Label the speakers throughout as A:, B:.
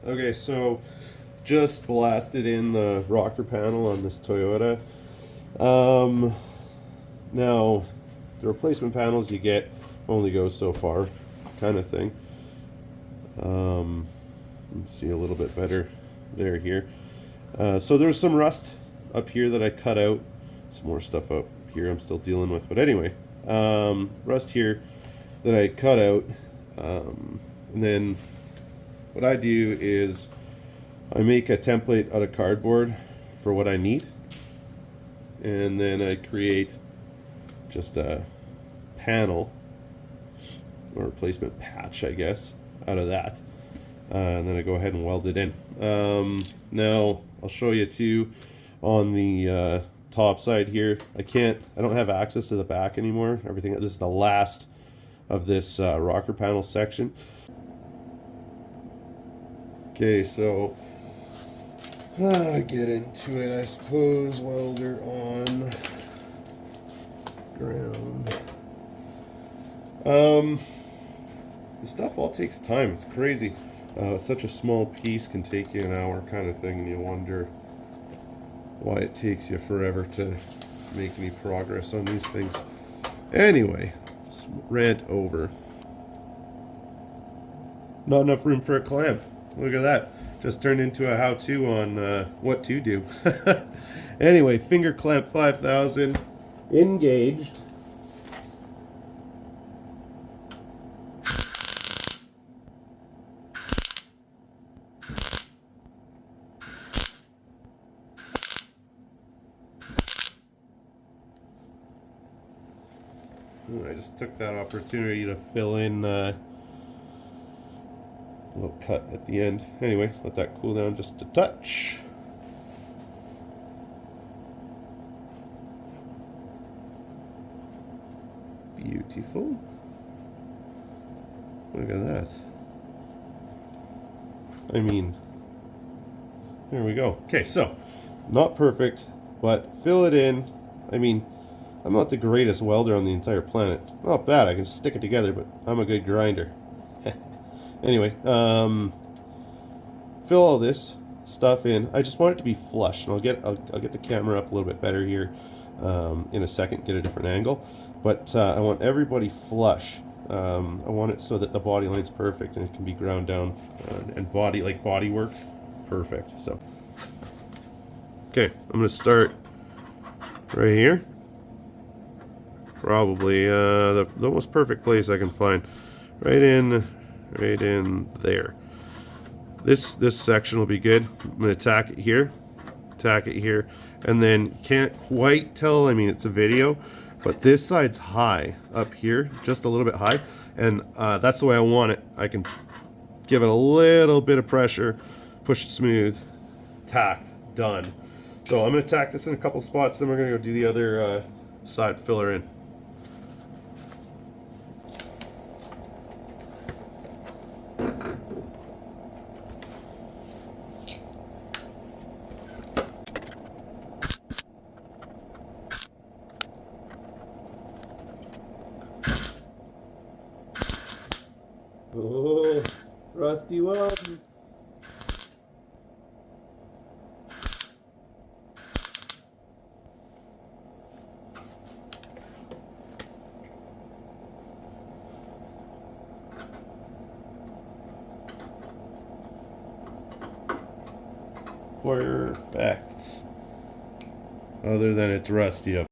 A: Okay, so just blasted in the rocker panel on this Toyota. Um, Now, the replacement panels you get only go so far, kind of thing. Um, let's see a little bit better there here. So there's some rust up here that I cut out. Some more stuff up here I'm still dealing with. But anyway, rust here that I cut out. And then what I do is I make a template out of cardboard for what I need. And then I create just a panel or replacement patch, I guess, out of that. And then I go ahead and weld it in. Now I'll show you too on the top side here. I don't have access to the back anymore. Everything, this is the last of this rocker panel section. Okay, so get into it, I suppose. Welder on ground. The stuff all takes time. It's crazy. Such a small piece can take you an hour, kind of thing, and you wonder why it takes you forever to make any progress on these things. Anyway, rant over. Not enough room for a clamp. Look at that. Just turned into a how-to on what to do. Anyway, finger clamp 5000, engaged. I just took that opportunity to fill in a little cut at the end. Anyway, let that cool down just a touch. Beautiful. Look at that. I mean, there we go. Okay, so not perfect, but fill it in. I mean, I'm not the greatest welder on the entire planet. Not bad, I can stick it together, but I'm a good grinder. Anyway, fill all this stuff in. I just want it to be flush, and I'll get the camera up a little bit better here in a second, get a different angle. But I want everybody flush. I want it so that the body line's perfect and it can be ground down and body works perfect. So, okay, I'm gonna start right here. Probably the most perfect place I can find. Right in there. This section will be good. I'm gonna tack it here, and then you can't quite tell. I mean, it's a video, but this side's high up here, just a little bit high, and that's the way I want it. I can give it a little bit of pressure, push it smooth, tacked, done. So I'm gonna tack this in a couple spots. Then we're gonna go do the other side filler in. Oh, Rusty Weldon. Perfect. Other than it's rusty up.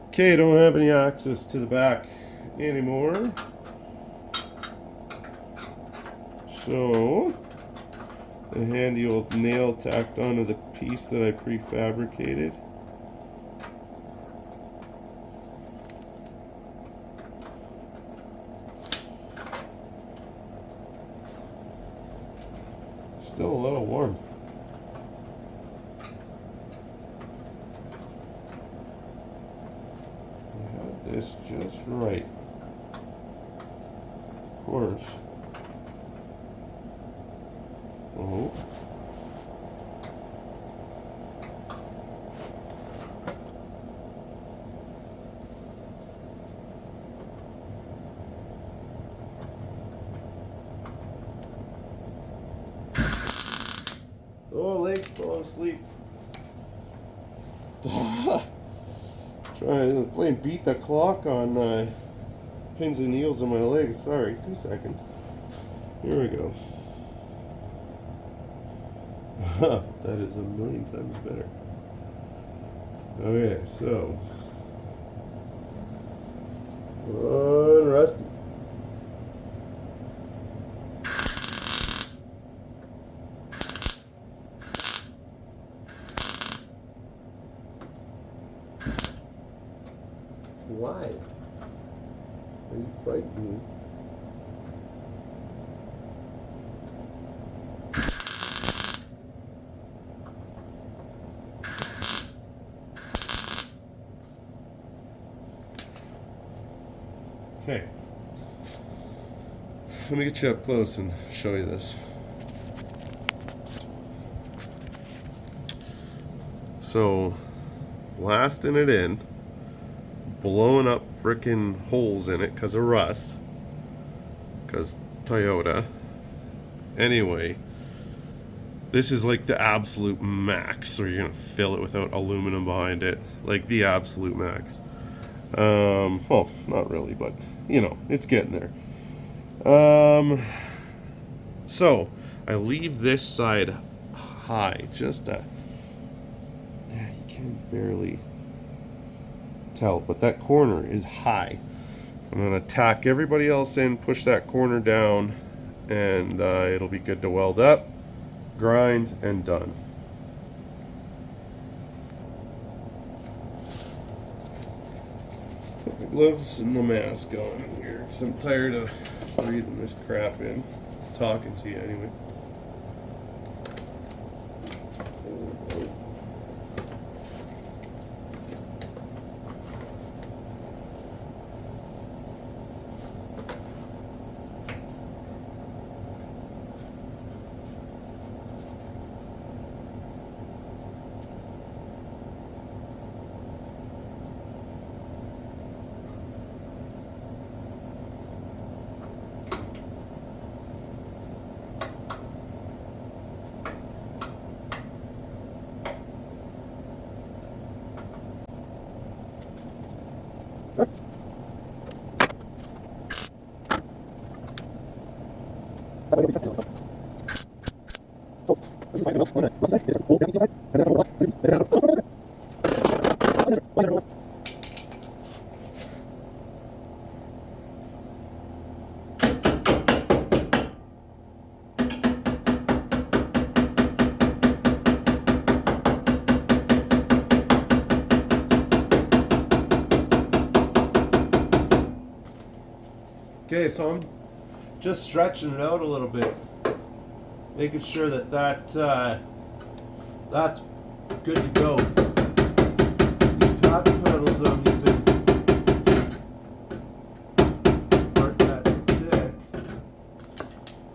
A: Okay, don't have any access to the back anymore. So, a handy old nail tacked onto the piece that I prefabricated. Still a little warm. I had this just right. Of course. Oh. Oh, legs fall asleep. Playing beat the clock on pins and needles in my legs. Sorry, 2 seconds. Here we go. That is a million times better. Okay, so. Rusty. Why? Are you fighting me? Okay. Let me get you up close and show you this. So, blasting it in, blowing up frickin' holes in it because of rust, because Toyota. Anyway, this is like the absolute max, so you're gonna fill it without aluminum behind it, like the absolute max. Well, not really, but you know, it's getting there. So I leave this side high, just a, yeah, you can barely tell, but that corner is high. I'm gonna tack everybody else in, push that corner down, and it'll be good to weld up, grind, and done. Put the gloves and the mask on here, because I'm tired of breathing this crap in. Talking to you anyway. Okay, so I'm just stretching it out a little bit, making sure that that's good to go. These patch panels I'm using aren't that thick.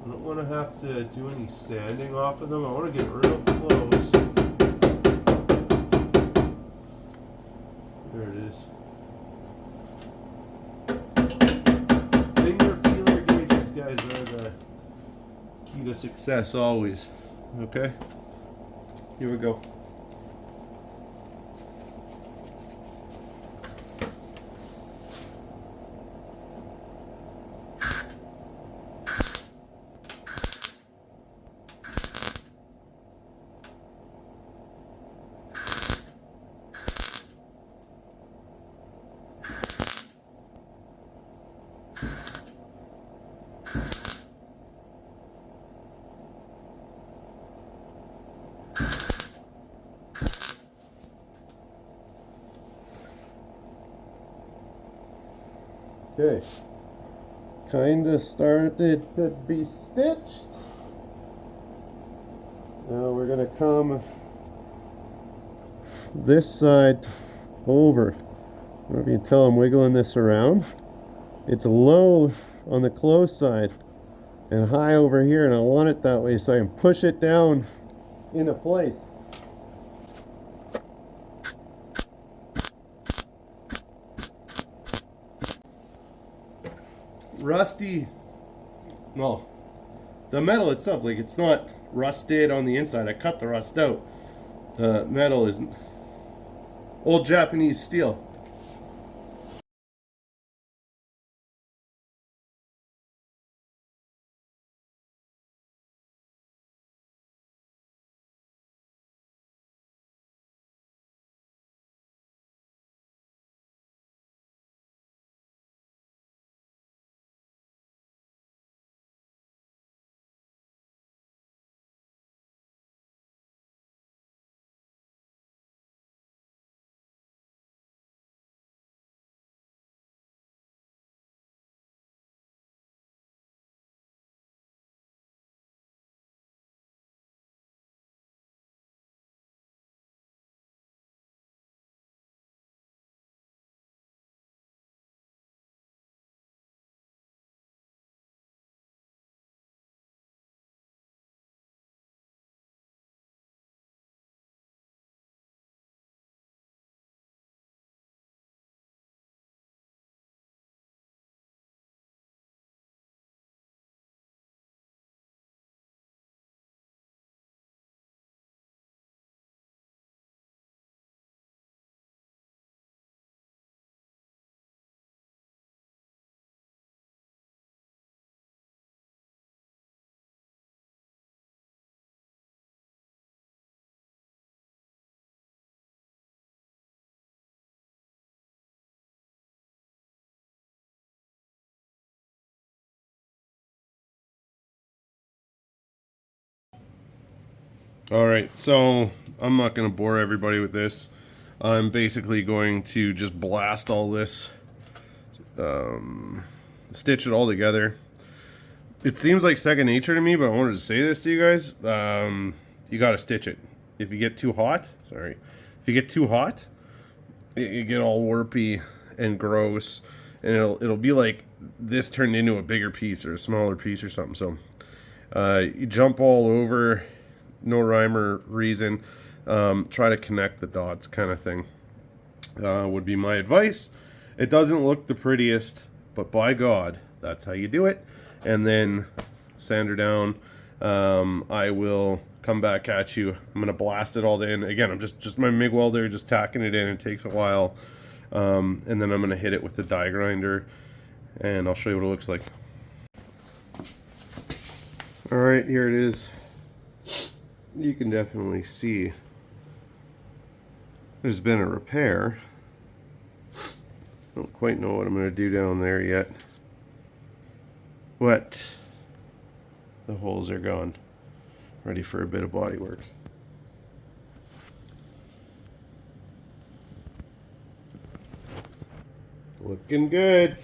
A: I don't want to have to do any sanding off of them. I want to get real close. There it is. Guys are the key to success always. Okay, here we go. Okay. Kind of started to be stitched. Now we're going to come this side over. I don't know if you can tell I'm wiggling this around. It's low on the close side and high over here, and I want it that way so I can push it down into place. Rusty, well, the metal itself, like, it's not rusted on the inside. I cut the rust out. The metal is old Japanese steel. All right, so I'm not going to bore everybody with this. I'm basically going to just blast all this, stitch it all together. It seems like second nature to me, but I wanted to say this to you guys. You got to stitch it. If you get too hot, if you get too hot, you get all warpy and gross, and it'll be like this turned into a bigger piece or a smaller piece or something. So you jump all over. No rhyme or reason. Try to connect the dots, kind of thing, would be my advice. It doesn't look the prettiest, but by God, that's how you do it. And then sander down. I will come back at you. I'm gonna blast it all in. Again, I'm just my MIG welder, just tacking it in. It takes a while, and then I'm gonna hit it with the die grinder, and I'll show you what it looks like. All right, here it is. You can definitely see there's been a repair. Don't quite know what I'm going to do down there yet. But the holes are gone. Ready for a bit of body work. Looking good.